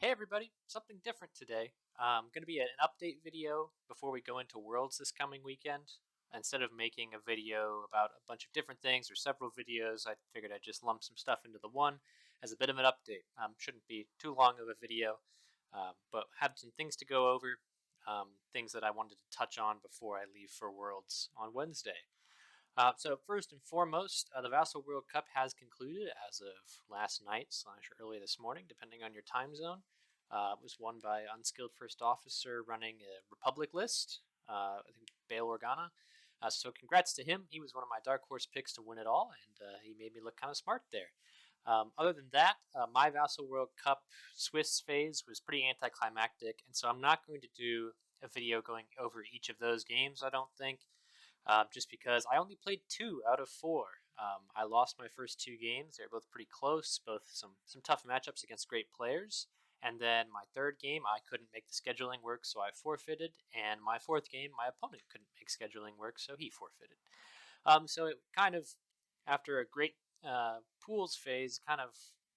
Hey everybody, something different today. Going to be an update video before we go into Worlds this coming weekend. Instead of making a video about a bunch of different things or several videos, I figured I'd just lump some stuff into the one as a bit of an update. Shouldn't be too long of a video, but have some things to go over, things that I wanted to touch on before I leave for Worlds on Wednesday. So first and foremost, the Vassal World Cup has concluded as of last night / early this morning, depending on your time zone. It was won by Unskilled First Officer running a Republic list, I think Bail Organa. So congrats to him. He was one of my dark horse picks to win it all, and he made me look kind of smart there. Other than that, my Vassal World Cup Swiss phase was pretty anticlimactic, and so I'm not going to do a video going over each of those games, I don't think. Just because I only played 2 out of 4. I lost my first 2 games. They were both pretty close, both some tough matchups against great players. And then my third game, I couldn't make the scheduling work, so I forfeited. And my fourth game, my opponent couldn't make scheduling work, so he forfeited. So it kind of, after a great pools phase, kind of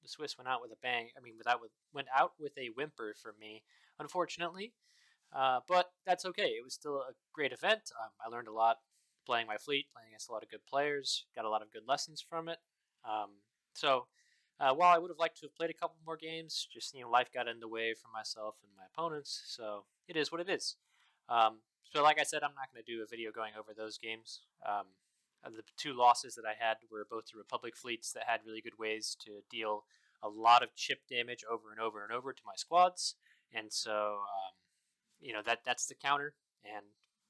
the Swiss went out with a bang. I mean, went out with a whimper for me, unfortunately. But that's okay. It was still a great event. I learned a lot playing my fleet, playing against a lot of good players. Got a lot of good lessons from it. So while I would have liked to have played a couple more games, just life got in the way for myself and my opponents. So it is what it is. So like I said, I'm not going to do a video going over those games. The 2 losses that I had were both to Republic fleets that had really good ways to deal a lot of chip damage over and over and over to my squads, and so that's the counter, and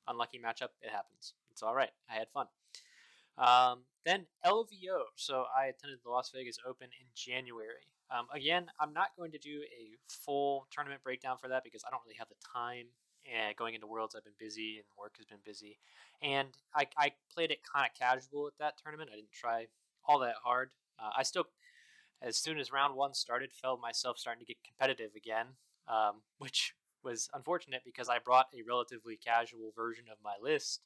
unlucky matchup, it happens. It's all right. I had fun. Then LVO. So I attended the Las Vegas Open in January. Again, I'm not going to do a full tournament breakdown for that because I don't really have the time. Going into Worlds, I've been busy and work has been busy. And I played it kind of casual at that tournament. I didn't try all that hard. I still, as soon as round 1 started, felt myself starting to get competitive again, which was unfortunate because I brought a relatively casual version of my list.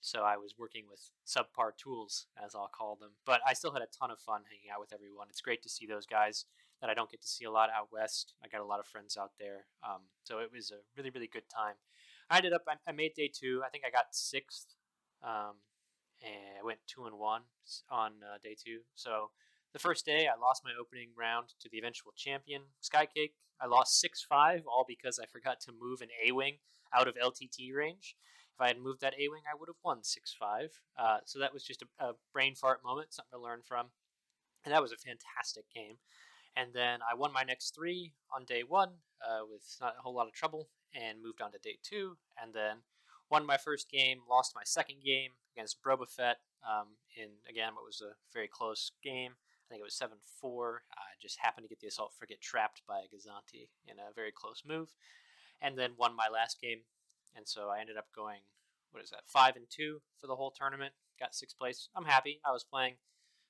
So I was working with subpar tools, as I'll call them. But I still had a ton of fun hanging out with everyone. It's great to see those guys that I don't get to see a lot out west. I got a lot of friends out there. So it was a really, really good time. I made day 2. I think I got 6th. And I went 2-1 on day 2. So the first day, I lost my opening round to the eventual champion, Skycake. I lost 6-5, all because I forgot to move an A-Wing out of LTT range. If I had moved that A-Wing, I would have won 6-5. So that was just a brain fart moment, something to learn from. And that was a fantastic game. And then I won my next 3 on day 1 with not a whole lot of trouble and moved on to day 2. And then won my first game, lost my second game against Boba Fett in, again, what was a very close game. I think it was 7-4. I just happened to get the Assault Frigate trapped by a Gazanti in a very close move. And then won my last game. And so I ended up going, 5-2 for the whole tournament. Got 6th place. I'm happy. I was playing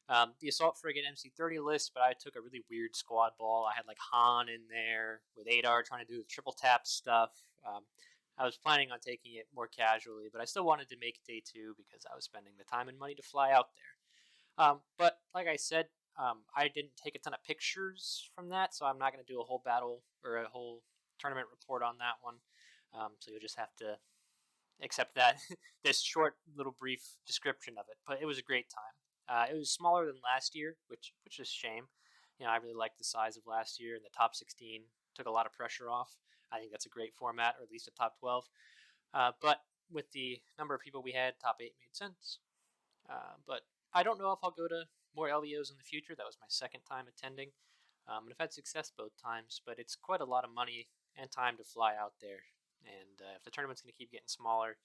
the Assault Frigate MC30 list, but I took a really weird squad ball. I had like Han in there with Adar trying to do the triple tap stuff. I was planning on taking it more casually, but I still wanted to make day 2 because I was spending the time and money to fly out there. But like I said, I didn't take a ton of pictures from that, so I'm not going to do a whole battle or a whole tournament report on that one. So you'll just have to accept that this short little brief description of it. But it was a great time. It was smaller than last year, which is a shame. I really liked the size of last year, and the top 16 took a lot of pressure off. I think that's a great format, or at least a top 12. But with the number of people we had, top 8 made sense. But I don't know if I'll go to more LVOs in the future. That was my second time attending. And I've had success both times, but it's quite a lot of money and time to fly out there. And if the tournament's going to keep getting smaller,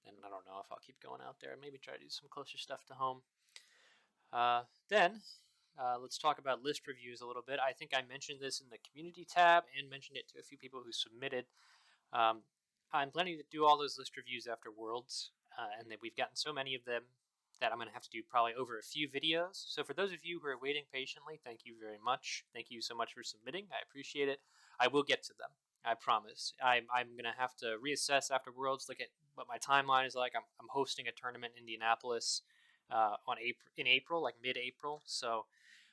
then I don't know if I'll keep going out there. Maybe try to do some closer stuff to home. Then let's talk about list reviews a little bit. I think I mentioned this in the community tab and mentioned it to a few people who submitted. I'm planning to do all those list reviews after Worlds, and we've gotten so many of them that I'm going to have to do probably over a few videos. So for those of you who are waiting patiently, thank you very much. Thank you so much for submitting. I appreciate it. I will get to them. I promise. I'm going to have to reassess after Worlds, look at what my timeline is like. I'm hosting a tournament in Indianapolis in April, like mid-April. So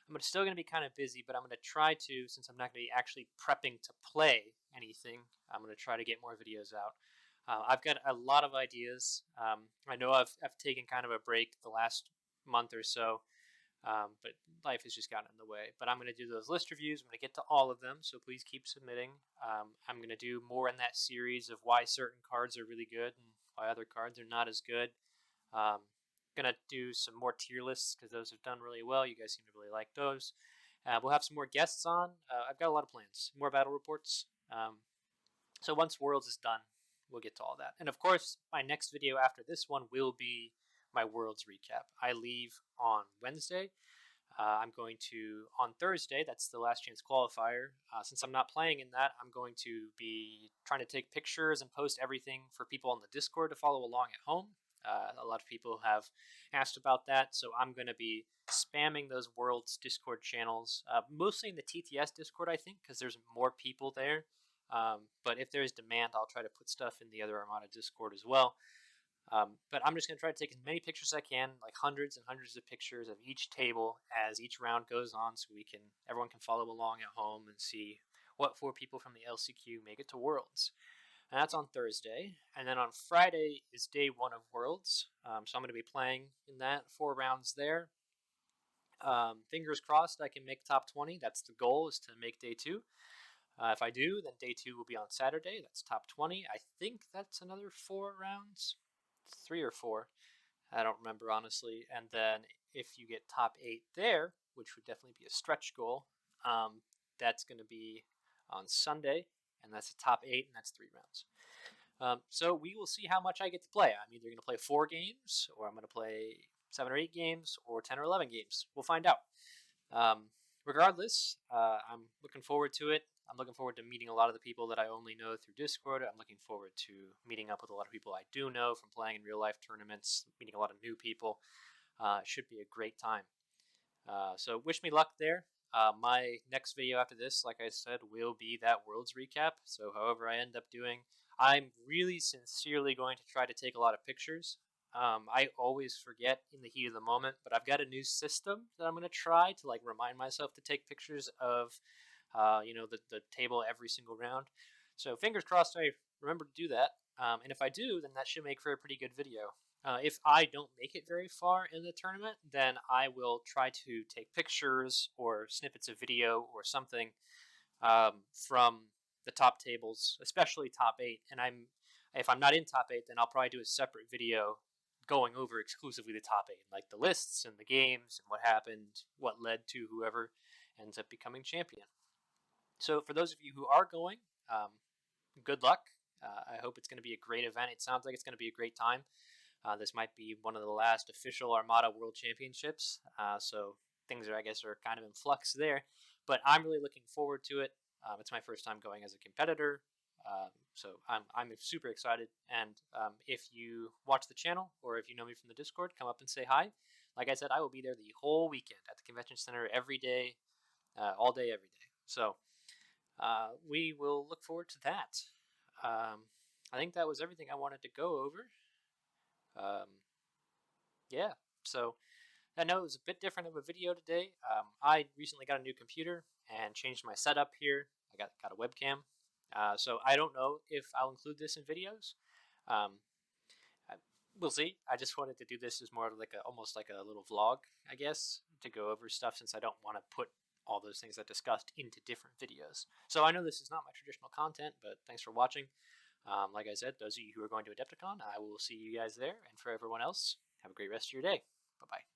I'm still going to be kind of busy, but I'm going to try to, since I'm not going to be actually prepping to play anything, I'm going to try to get more videos out. I've got a lot of ideas. I know I've taken kind of a break the last month or so, but life has just gotten in the way. But I'm going to do those list reviews. I'm going to get to all of them, so please keep submitting. I'm going to do more in that series of why certain cards are really good and why other cards are not as good. Gonna do some more tier lists because those have done really well. You guys seem to really like those. We'll have some more guests on. I've got a lot of plans. More battle reports. So once Worlds is done, we'll get to all that. And of course, my next video after this one will be my Worlds recap. I leave on Wednesday. I'm going to, on Thursday, that's the last chance qualifier. Since I'm not playing in that, I'm going to be trying to take pictures and post everything for people on the Discord to follow along at home. A lot of people have asked about that, so I'm going to be spamming those Worlds Discord channels, mostly in the TTS Discord, I think, because there's more people there. But if there's demand, I'll try to put stuff in the other Armada Discord as well. But I'm just going to try to take as many pictures as I can, like hundreds and hundreds of pictures of each table as each round goes on, so everyone can follow along at home and see what 4 people from the LCQ make it to Worlds. And that's on Thursday. And then on Friday is day 1 of Worlds. So I'm going to be playing in that 4 rounds there. Fingers crossed I can make top 20. That's the goal, is to make day 2. If I do, then day 2 will be on Saturday. That's top 20. I think that's another 4 rounds. 3 or 4. I don't remember, honestly. And then if you get top 8 there, which would definitely be a stretch goal, that's going to be on Sunday. And that's a top 8, and that's 3 rounds. So we will see how much I get to play. I'm either going to play 4 games, or I'm going to play 7 or 8 games, or 10 or 11 games. We'll find out. Regardless, I'm looking forward to it. I'm looking forward to meeting a lot of the people that I only know through Discord. I'm looking forward to meeting up with a lot of people I do know from playing in real-life tournaments, meeting a lot of new people. It should be a great time. So wish me luck there. My next video after this, like I said, will be that Worlds recap. So however I end up doing, I'm really sincerely going to try to take a lot of pictures. I always forget in the heat of the moment, but I've got a new system that I'm going to try to remind myself to take pictures of the table every single round. So fingers crossed I remember to do that. And if I do, then that should make for a pretty good video. If I don't make it very far in the tournament, then I will try to take pictures or snippets of video or something from the top tables, especially top 8. And if I'm not in top 8, then I'll probably do a separate video going over exclusively the top 8, like the lists and the games and what happened, what led to whoever ends up becoming champion. So for those of you who are going, good luck. I hope it's going to be a great event. It sounds like it's going to be a great time. This might be one of the last official Armada World Championships, so things are kind of in flux there. But I'm really looking forward to it. It's my first time going as a competitor, so I'm super excited. And if you watch the channel or if you know me from the Discord, come up and say hi. Like I said, I will be there the whole weekend at the Convention Center every day, all day, every day. So we will look forward to that. I think that was everything I wanted to go over. Yeah, so I know it was a bit different of a video today. I recently got a new computer and changed my setup here. I got a webcam. So I don't know if I'll include this in videos. We'll see. I just wanted to do this as more of almost like a little vlog, I guess, to go over stuff, since I don't want to put all those things I discussed into different videos. So I know this is not my traditional content, but thanks for watching. Like I said, those of you who are going to Adepticon, I will see you guys there. And for everyone else, have a great rest of your day. Bye-bye.